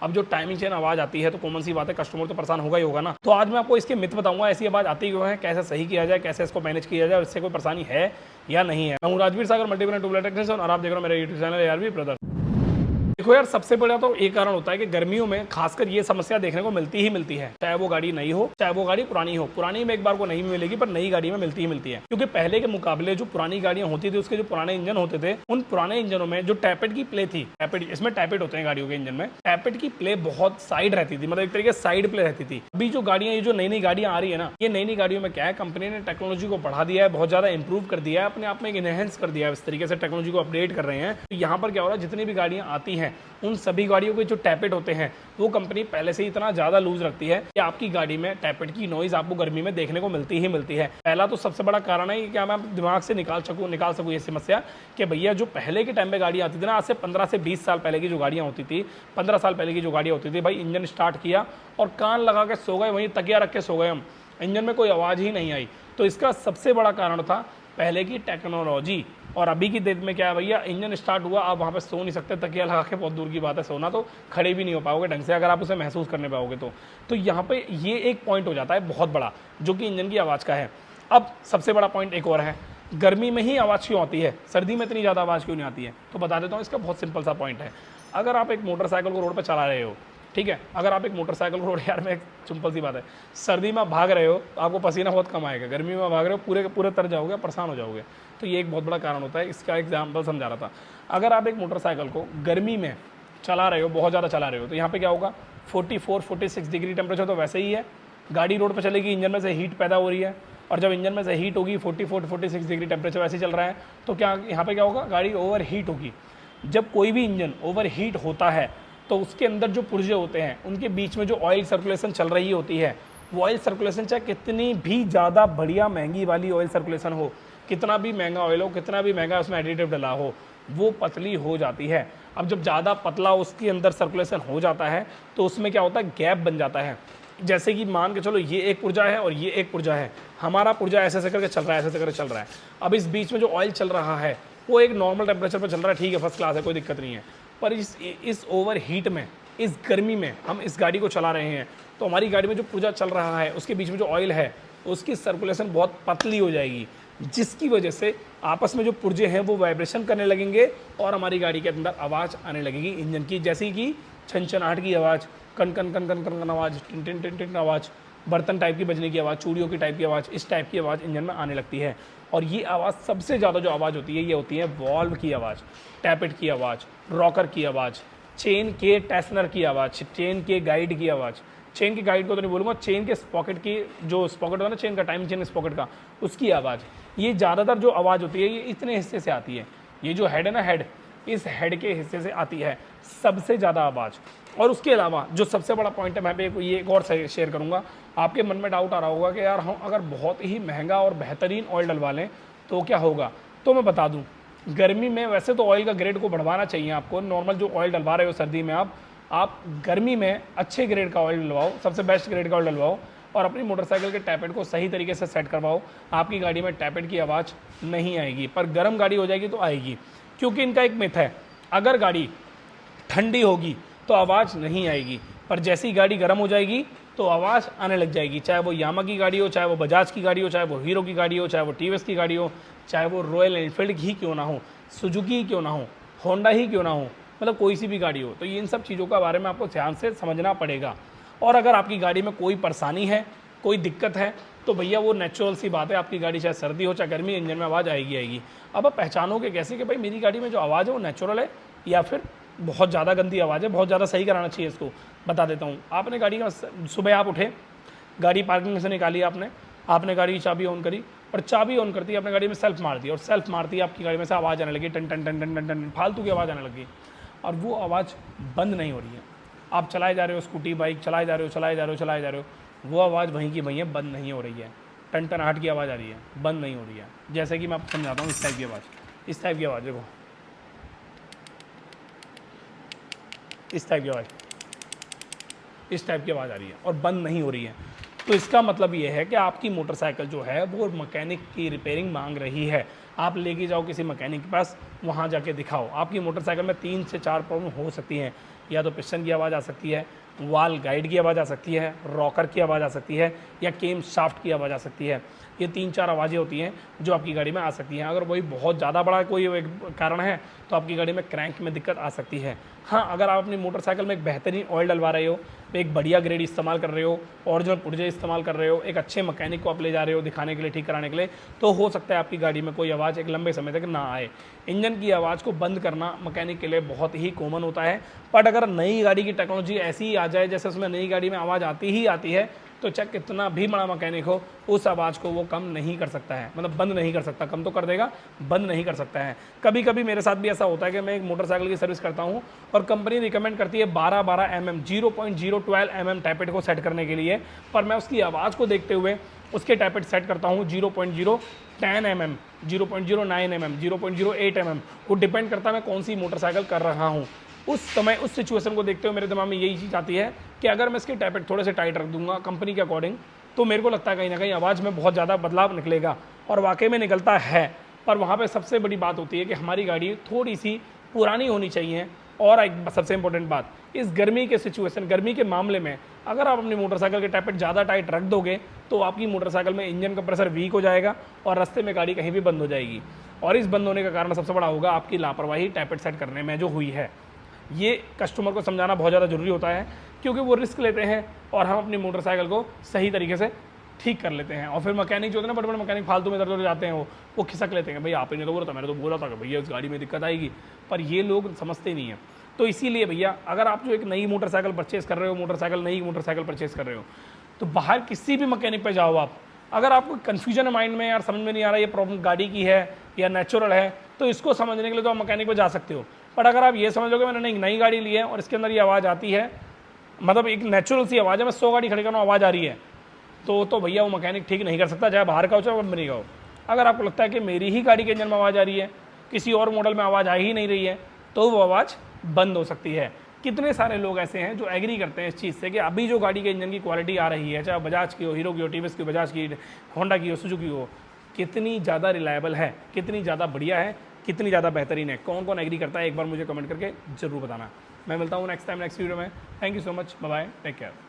अब जो timing chain आवाज़ आती है तो कॉमन सी बात है, कस्टमर तो परेशान होगा ही होगा ना। तो आज मैं आपको इसके मिथ बताऊंगा, ऐसी आवाज़ आती क्यों है, कैसे सही किया जाए, कैसे इसको मैनेज किया जाए और इससे कोई परेशानी है या नहीं है। मैं हूं राजवीर सागर, मल्टी ब्रांड ट्यूबलाइट टेक्नीशियन, और आप देख रहे हो मेरा यूट्यूब चैनल ARV ब्रदर। देखो यार, सबसे बड़ा तो एक कारण होता है कि गर्मियों में खासकर ये समस्या देखने को मिलती ही मिलती है, चाहे वो गाड़ी नई हो चाहे वो गाड़ी पुरानी हो। पुरानी में एक बार को नहीं मिलेगी, पर नई गाड़ी में मिलती ही मिलती है, क्योंकि पहले के मुकाबले जो पुरानी गाड़ियां होती थी उसके जो पुराने इंजन होते थे, उन पुराने इंजनों में जो टैपेट की प्ले थी, टैपेट इसमें टैपेट होते हैं गाड़ियों के इंजन में, टैपेट की प्ले बहुत साइड रहती थी, मतलब एक तरीके से साइड प्ले रहती थी। अभी जो गाड़ियां, ये जो नई नई गाड़ियां आ रही है ना, ये नई नई गाड़ियों में क्या है, कंपनी ने टेक्नोलॉजी को बढ़ा दिया है, बहुत ज्यादा इंप्रूव कर दिया है, अपने आप में इनहेंस कर दिया है, इस तरीके से टेक्नोलॉजी को अपडेट कर रहे हैं। तो यहाँ पर क्या हो रहा है, जितनी भी गाड़ियां आती हैं उन सभी गाड़ियों के जो टैपेट होते हैं वो कंपनी पहले से ही इतना ज्यादा लूज रखती है कि आपकी गाड़ी में टैपेट की नॉइज आपको गर्मी में देखने को मिलती ही मिलती है। पहला तो सबसे बड़ा कारण है कि क्या मैं दिमाग से निकाल सकूं ये समस्या कि भैया जो पहले के टाइम पे गाड़ी आती थी ना, आज से 15 से 20 साल पहले की जो गाड़ियां होती थी, 15 साल पहले की जो गाड़ियां होती थी, भाई इंजन स्टार्ट किया और कान लगा के सो गए, वहीं तकिया रख के सो गए हम, इंजन में कोई आवाज़ ही नहीं आई। तो इसका सबसे बड़ा कारण था पहले की टेक्नोलॉजी। और अभी की डेट में क्या है भैया, इंजन स्टार्ट हुआ, आप वहाँ पे सो नहीं सकते, तकिया लगा के बहुत दूर की बात है, सोना तो खड़े भी नहीं हो पाओगे ढंग से अगर आप उसे महसूस करने पाओगे तो यहाँ पे ये एक पॉइंट हो जाता है बहुत बड़ा, जो कि इंजन की आवाज़ का है। अब सबसे बड़ा पॉइंट एक और है, गर्मी में ही आवाज़ क्यों आती है, सर्दी में इतनी ज़्यादा आवाज़ क्यों नहीं आती है, तो बता देता हूँ। इसका बहुत सिंपल सा पॉइंट है। अगर आप एक मोटरसाइकिल को रोड पर चला रहे हो, ठीक है, अगर आप एक मोटरसाइकिल रोड, यार मैं एक सिंपल सी बात है, सर्दी में भाग रहे हो तो आपको पसीना बहुत कम आएगा, गर्मी में भाग रहे हो पूरे के पूरे तर जाओगे, परेशान हो जाओगे। तो ये एक बहुत बड़ा कारण होता है। इसका एग्जाम्पल समझा रहा था, अगर आप एक मोटरसाइकिल को गर्मी में चला रहे हो, बहुत ज़्यादा चला रहे हो, तो यहाँ पे क्या होगा, 44-46 डिग्री टेम्परेचर तो वैसे ही है, गाड़ी रोड पर चलेगी, इंजन में से हीट पैदा हो रही है, और जब इंजन में से हीट होगी, 44-46 डिग्री टेम्परेचर वैसे ही चल रहा है, तो क्या यहाँ पे क्या होगा, गाड़ी ओवर हीट होगी। जब कोई भी इंजन ओवर हीट होता है तो उसके अंदर जो पुर्जे होते हैं उनके बीच में जो ऑयल सर्कुलेशन चल रही होती है, वो ऑयल सर्कुलेशन चाहे कितनी भी ज़्यादा बढ़िया महंगी वाली ऑयल सर्कुलेशन हो, कितना भी महंगा ऑयल हो, कितना भी महंगा उसमें एडिटिव डला हो, वो पतली हो जाती है। अब जब ज़्यादा पतला उसके अंदर सर्कुलेशन हो जाता है तो उसमें क्या होता है, गैप बन जाता है। जैसे कि मान के चलो ये एक पुर्जा है और ये एक पुर्जा है, हमारा पुर्जा ऐसे ऐसे करके चल रहा है, ऐसे ऐसे करके चल रहा है। अब इस बीच में जो ऑयल चल रहा है वो एक नॉर्मल टेम्परेचर पर चल रहा है, ठीक है, फर्स्ट क्लास है, कोई दिक्कत नहीं है। पर इस ओवर हीट में, इस गर्मी में हम इस गाड़ी को चला रहे हैं, तो हमारी गाड़ी में जो पुर्जा चल रहा है उसके बीच में जो ऑयल है उसकी सर्कुलेशन बहुत पतली हो जाएगी, जिसकी वजह से आपस में जो पुर्जे हैं वो वाइब्रेशन करने लगेंगे और हमारी गाड़ी के अंदर आवाज़ आने लगेगी इंजन की, जैसे कि छनछनाहट की आवाज़, कन कन कन कन कन कन आवाज़, टिन टिन टिन टिन आवाज़, बर्तन टाइप की बजने की आवाज़, चूड़ियों की टाइप की आवाज़, इस टाइप की आवाज़ इंजन में आने लगती है। और ये आवाज़ सबसे ज़्यादा जो आवाज़ होती है ये होती है वॉल्व की आवाज़, टैपेट की आवाज़, रॉकर की आवाज़, चेन के टेस्नर की आवाज़, चेन के गाइड की आवाज़, चेन के गाइड को तो नहीं बोलूँगा, चेन के स्पॉकेट की, जो स्पॉकेट होता है ना चेन का, टाइम चेन स्पॉकेट का, उसकी आवाज़। ये ज़्यादातर जो आवाज़ होती है ये इतने हिस्से से आती है, ये जो हेड है ना, हेड, इस हेड के हिस्से से आती है सबसे ज़्यादा आवाज़। और उसके अलावा जो सबसे बड़ा पॉइंट है, मैं भी ये एक और शेयर करूँगा, आपके मन में डाउट आ रहा होगा कि यार हम अगर बहुत ही महंगा और बेहतरीन ऑयल डलवा लें तो क्या होगा। तो मैं बता दूं, गर्मी में वैसे तो ऑयल का ग्रेड को बढ़वाना चाहिए आपको, नॉर्मल जो ऑयल डलवा रहे हो सर्दी में आप गर्मी में अच्छे ग्रेड का ऑयल डलवाओ, सबसे बेस्ट ग्रेड का ऑयल डलवाओ, और अपनी मोटरसाइकिल के टैपेट को सही तरीके से सेट करवाओ, आपकी गाड़ी में टैपेट की आवाज़ नहीं आएगी। पर गर्म गाड़ी हो जाएगी तो आएगी, क्योंकि इनका एक मिथ है, अगर गाड़ी ठंडी होगी तो आवाज़ नहीं आएगी, पर जैसी गाड़ी गर्म हो जाएगी तो आवाज़ आने लग जाएगी। चाहे वो यामा की गाड़ी हो, चाहे वो बजाज की गाड़ी हो, चाहे वो हीरो की गाड़ी हो, चाहे वो टीवीएस की गाड़ी हो, चाहे वो रॉयल एनफील्ड ही क्यों ना हो, सुजुकी ही क्यों ना हो, होंडा ही क्यों ना हो, मतलब कोई सी भी गाड़ी हो। तो इन सब चीज़ों के बारे में आपको ध्यान से समझना पड़ेगा। और अगर आपकी गाड़ी में कोई परेशानी है, कोई दिक्कत है, तो भैया वो नेचुरल सी बात है, आपकी गाड़ी चाहे सर्दी हो चाहे गर्मी, इंजन में आवाज़ आएगी। अब आप पहचानोगे कैसे कि भाई मेरी गाड़ी में जो आवाज़ है वो नेचुरल है या फिर बहुत ज़्यादा गंदी आवाज़ है, बहुत ज़्यादा सही कराना चाहिए इसको। बता देता हूँ, आपने गाड़ी का, सुबह आप उठे, गाड़ी पार्किंग से निकाली आपने गाड़ी की चाबी ऑन करी, और चाबी ऑन करती है अपने गाड़ी में सेल्फ मार दी, और सेल्फ मारती है आपकी गाड़ी में से आवाज़ आने लगी, टन टन टन टन टन टन, फालतू की आवाज़ आने लगी, और वो आवाज़ बंद नहीं हो रही है। आप चलाए जा रहे हो, स्कूटी बाइक चलाए जा रहे हो, वो आवाज़ वहीं की वहीं है, बंद नहीं हो रही है, टन टन हाट की आवाज़ आ रही है, बंद नहीं हो रही है। जैसे कि मैं आपको समझाता हूँ, इस टाइप की आवाज़, देखो, इस टाइप की आवाज़ आ रही है और बंद नहीं हो रही है। तो इसका मतलब ये है कि आपकी मोटरसाइकिल जो है वो मैकेनिक की रिपेयरिंग मांग रही है। आप लेके जाओ किसी मैकेनिक के पास, वहाँ जाके दिखाओ। आपकी मोटरसाइकिल में 3 से 4 प्रॉब्लम हो सकती हैं, या तो पिस्टन की आवाज़ आ सकती है, वाल गाइड की आवाज़ आ सकती है, रॉकर की आवाज़ आ सकती है, या केम शाफ्ट की आवाज़ आ सकती है। ये 3-4 आवाज़ें होती हैं जो आपकी गाड़ी में आ सकती हैं। अगर वही बहुत ज़्यादा बड़ा कोई एक कारण है तो आपकी गाड़ी में क्रैंक में दिक्कत आ सकती है। हाँ, अगर आप अपनी मोटरसाइकिल में एक बेहतरीन ऑयल डलवा रहे हो, एक बढ़िया ग्रेड इस्तेमाल कर रहे हो, ओरिजिनल पुर्जे इस्तेमाल कर रहे हो, एक अच्छे मैकेनिक को आप ले जा रहे हो दिखाने के लिए, ठीक कराने के लिए, तो हो सकता है आपकी गाड़ी में कोई आवाज़ एक लंबे समय तक ना आए। इंजन की आवाज़ को बंद करना मैकेनिक के लिए बहुत ही कॉमन होता है। बट अगर नई गाड़ी की टेक्नोलॉजी ऐसी ही आ जाए जैसे उसमें नई गाड़ी में आवाज़ आती ही आती है, तो चाहे कितना भी बड़ा मैकेनिक हो, उस आवाज़ को वो कम नहीं कर सकता है, मतलब बंद नहीं कर सकता। कम तो कर देगा, बंद नहीं कर सकता है। कभी कभी मेरे साथ भी ऐसा होता है कि मैं एक मोटरसाइकिल की सर्विस करता हूँ और कंपनी रिकमेंड करती है 12-12 mm 0.012 mm टैपेट को सेट करने के लिए, पर मैं उसकी आवाज़ को देखते हुए उसके टैपेट सेट करता हूँ 0.010 mm, 0.09 mm, 0.08 mm। वो डिपेंड करता है मैं कौन सी मोटरसाइकिल कर रहा हूँ उस समय, उस सिचुएशन को देखते हुए मेरे दिमाग में यही चीज़ आती है कि अगर मैं इसके टैपेट थोड़े से टाइट रख दूंगा कंपनी के अकॉर्डिंग, तो मेरे को लगता है कहीं ना कहीं आवाज़ में बहुत ज़्यादा बदलाव निकलेगा, और वाकई में निकलता है। पर वहाँ पे सबसे बड़ी बात होती है कि हमारी गाड़ी थोड़ी सी पुरानी होनी चाहिए। और एक सबसे इंपॉर्टेंट बात, इस गर्मी के सिचुएशन, गर्मी के मामले में अगर आप अपनी मोटरसाइकिल के टैपेट ज़्यादा टाइट रख दोगे तो आपकी मोटरसाइकिल में इंजन का प्रेशर वीक हो जाएगा और रास्ते में गाड़ी कहीं भी बंद हो जाएगी। और इस बंद होने का कारण सबसे बड़ा होगा आपकी लापरवाही टैपेट सेट करने में जो हुई है। ये कस्टमर को समझाना बहुत ज़्यादा ज़रूरी होता है, क्योंकि वो रिस्क लेते हैं और हम अपनी मोटरसाइकिल को सही तरीके से ठीक कर लेते हैं। और फिर मैकेनिक जो होते हैं ना, बड़े-बड़े मैकेनिक फालतू में इधर उधर जाते हैं, वो खिसक लेते हैं, भैया आपने तो बोला था, मैंने तो बोला था कि भैया इस गाड़ी में दिक्कत आएगी, पर ये लोग समझते नहीं हैं। तो इसीलिए भैया, अगर आप जो एक नई मोटरसाइकिल परचेस कर रहे हो, नई मोटरसाइकिल परचेस कर रहे हो, तो बाहर किसी भी मैकेनिक पे जाओ आप, अगर आपको कन्फ्यूजन है माइंड में, यार समझ में नहीं आ रहा ये प्रॉब्लम गाड़ी की है या नेचुरल है, तो इसको समझने के लिए तो आप मैकेनिक पे जा सकते हो। बट अगर आप ये समझ लो कि मैंने एक नई गाड़ी ली है और इसके अंदर ये आवाज़ आती है, मतलब एक नेचुरल सी आवाज़ है, मैं 100 गाड़ी खड़ी करना आवाज़ आ रही है, तो भैया वो मैकेनिक ठीक नहीं कर सकता, चाहे बाहर का हो चाहे कंपनी का हो। अगर आपको लगता है कि मेरी ही गाड़ी के इंजन में आवाज़ आ रही है, किसी और मॉडल में आवाज़ आ ही नहीं रही है, तो वो आवाज़ बंद हो सकती है। कितने सारे लोग ऐसे हैं जो एग्री करते हैं इस चीज़ से कि अभी जो गाड़ी के इंजन की क्वालिटी आ रही है, चाहे बजाज की हो, हीरो की हो, टीवीएस की, बजाज की, होंडा की हो, सुजुकी हो, कितनी ज़्यादा रिलायबल है, कितनी ज़्यादा बढ़िया है, कितनी ज़्यादा बेहतरीन है। कौन कौन एग्री करता है एक बार मुझे कमेंट करके ज़रूर बताना। मैं मिलता हूँ नेक्स्ट टाइम नेक्स्ट वीडियो में। Thank you so much, bye bye, take care.